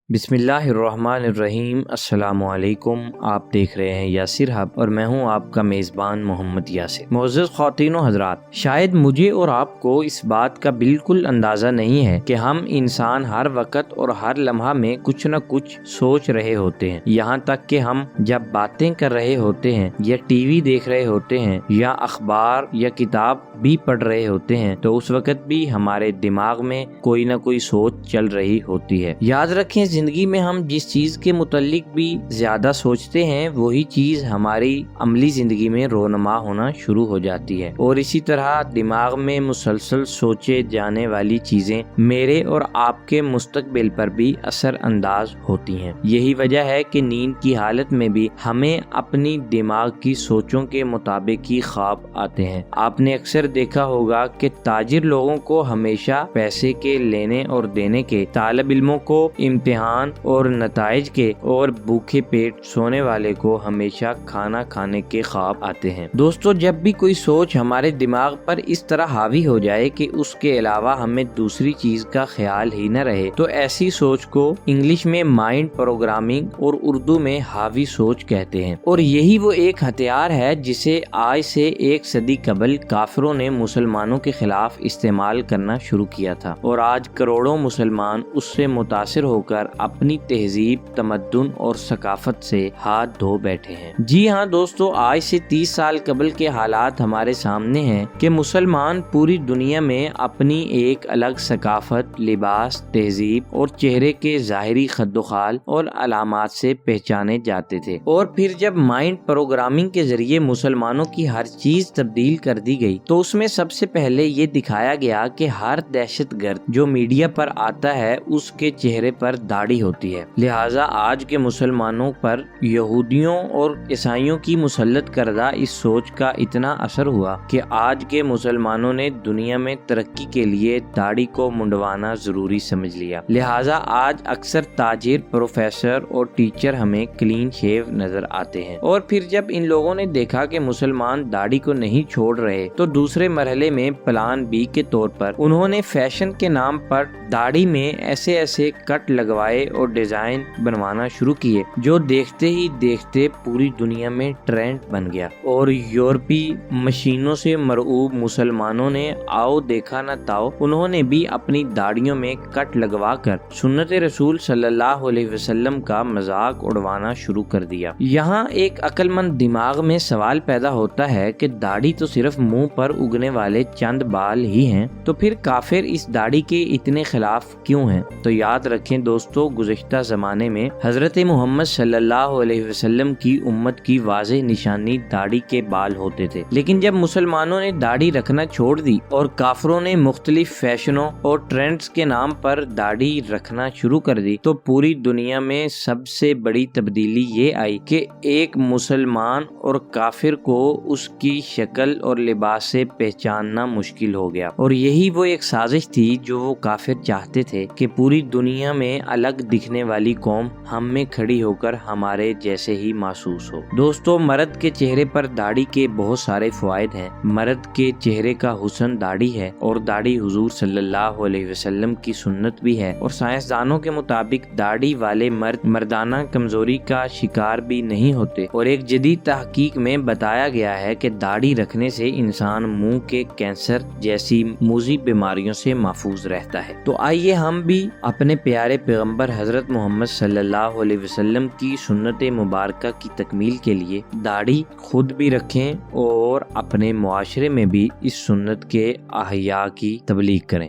बिस्मिल्लाहिर्रहमानिर्रहीम। अस्सलाम वालेकुम। आप देख रहे हैं यासिर हब और मैं हूं आपका मेज़बान मोहम्मद यासिर। मुअज़्ज़ज़ ख़वातीन व हज़रात, शायद मुझे और आपको इस बात का बिल्कुल अंदाज़ा नहीं है कि हम इंसान हर वक्त और हर लम्हा में कुछ न कुछ सोच रहे होते हैं। यहाँ तक कि हम जब बातें कर रहे होते हैं या टीवी देख रहे होते हैं या अखबार या किताब भी पढ़ रहे होते हैं तो उस वक्त भी हमारे दिमाग में कोई न कोई सोच चल रही होती है। याद रखें, जिंदगी में हम जिस चीज के मुतालिक भी ज्यादा सोचते हैं वही चीज हमारी अमली जिंदगी में रोनमा होना शुरू हो जाती है। और इसी तरह दिमाग में मुसलसल सोचे जाने वाली चीजें मेरे और आपके मुस्तकबिल पर भी असर अंदाज होती हैं। यही वजह है कि नींद की हालत में भी हमें अपनी दिमाग की सोचों के मुताबिक ही ख्वाब आते हैं। आपने अक्सर देखा होगा कि ताजिर लोगों को हमेशा पैसे के लेने और देने के, तालिब इल्मों को इम्तिहान और नताइज के, और भूखे पेट सोने वाले को हमेशा खाना खाने के ख्वाब आते हैं। दोस्तों, जब भी कोई सोच हमारे दिमाग पर इस तरह हावी हो जाए कि उसके अलावा हमें दूसरी चीज का ख्याल ही न रहे तो ऐसी सोच को इंग्लिश में माइंड प्रोग्रामिंग और उर्दू में हावी सोच कहते हैं। और यही वो एक हथियार है जिसे आज से एक सदी कबल काफिरों ने मुसलमानों के खिलाफ इस्तेमाल करना शुरू किया था और आज करोड़ों मुसलमान उससे मुतासिर होकर अपनी तहजीब, तमद्दुन और सकाफत से हाथ धो बैठे हैं। जी हाँ दोस्तों, आज से 30 साल कबल के हालात हमारे सामने हैं कि मुसलमान पूरी दुनिया में अपनी एक अलग सकाफत, लिबास, तहजीब और चेहरे के ज़ाहिरी खद्दोखाल और अलामात से पहचाने जाते थे। और फिर जब माइंड प्रोग्रामिंग के जरिए मुसलमानों की हर चीज तब्दील कर दी गई तो उसमें सबसे पहले ये दिखाया गया कि हर दहशतगर्द जो मीडिया पर आता है उसके चेहरे पर दाढ़ी होती है। लिहाजा आज के मुसलमानों पर यहूदियों और ईसाइयों की मुसल्लत करदा इस सोच का इतना असर हुआ कि आज के मुसलमानों ने दुनिया में तरक्की के लिए दाढ़ी को मुंडवाना जरूरी समझ लिया। लिहाजा आज अक्सर ताजिर, प्रोफेसर और टीचर हमें क्लीन शेव नजर आते हैं। और फिर जब इन लोगों ने देखा कि मुसलमान दाढ़ी को नहीं छोड़ रहे तो दूसरे मरहले में प्लान बी के तौर पर उन्होंने फैशन के नाम पर दाढ़ी में ऐसे ऐसे कट लगवाए और डिजाइन बनवाना शुरू किए जो देखते ही देखते पूरी दुनिया में ट्रेंड बन गया। और यूरोपीय मशीनों से मरऊब मुसलमानों ने आओ देखा न ताओ, उन्होंने भी अपनी दाढ़ियों में कट लगवाकर सुन्नत रसूल सल्लल्लाहु अलैहि वसल्लम का मजाक उड़वाना शुरू कर दिया। यहाँ एक अक्लमंद दिमाग में सवाल पैदा होता है कि दाढ़ी तो सिर्फ मुंह पर उगने वाले चंद बाल ही हैं, तो फिर काफिर इस दाढ़ी के इतने खिलाफ क्यों हैं? तो याद रखें दोस्तों, गुज़िश्ता ज़माने में हज़रत मोहम्मद सल्लल्लाहु अलैहि वसल्लम की उम्मत की वाज़ेह निशानी दाढ़ी के बाल होते थे। लेकिन जब मुसलमानों ने दाढ़ी रखना छोड़ दी और काफिरों ने मुख्तलिफ फैशनों और ट्रेंड्स के नाम पर दाढ़ी रखना शुरू कर दी तो पूरी दुनिया में सबसे बड़ी तब्दीली ये आई कि एक मुसलमान और काफिर को उसकी शक्ल और लिबास से पहचानना मुश्किल हो गया। और यही वो एक साजिश थी जो वो काफिर चाहते थे कि पूरी दुनिया में अलग दिखने वाली कौम हम में खड़ी होकर हमारे जैसे ही महसूस हो। दोस्तों, मर्द के चेहरे पर दाढ़ी के बहुत सारे फायदे हैं। मर्द के चेहरे का हुस्न दाढ़ी है और दाढ़ी हुजूर सल्लल्लाहु अलैहि वसल्लम की सुन्नत भी है। और साइंसदानों के मुताबिक दाढ़ी वाले मर्द मर्दाना कमजोरी का शिकार भी नहीं होते। और एक जदीद तहकीक में बताया गया है कि दाढ़ी रखने से इंसान मुंह के कैंसर जैसी मूजी बीमारियों से महफूज रहता है। तो आइए हम भी अपने प्यारे पैगंबर हजरत मोहम्मद सल्लल्लाहु अलैहि वसल्लम की सुन्नत मुबारका की तकमील के लिए दाढ़ी खुद भी रखें और अपने मुआशरे में भी इस सुन्नत के अहया की तबलीग करें।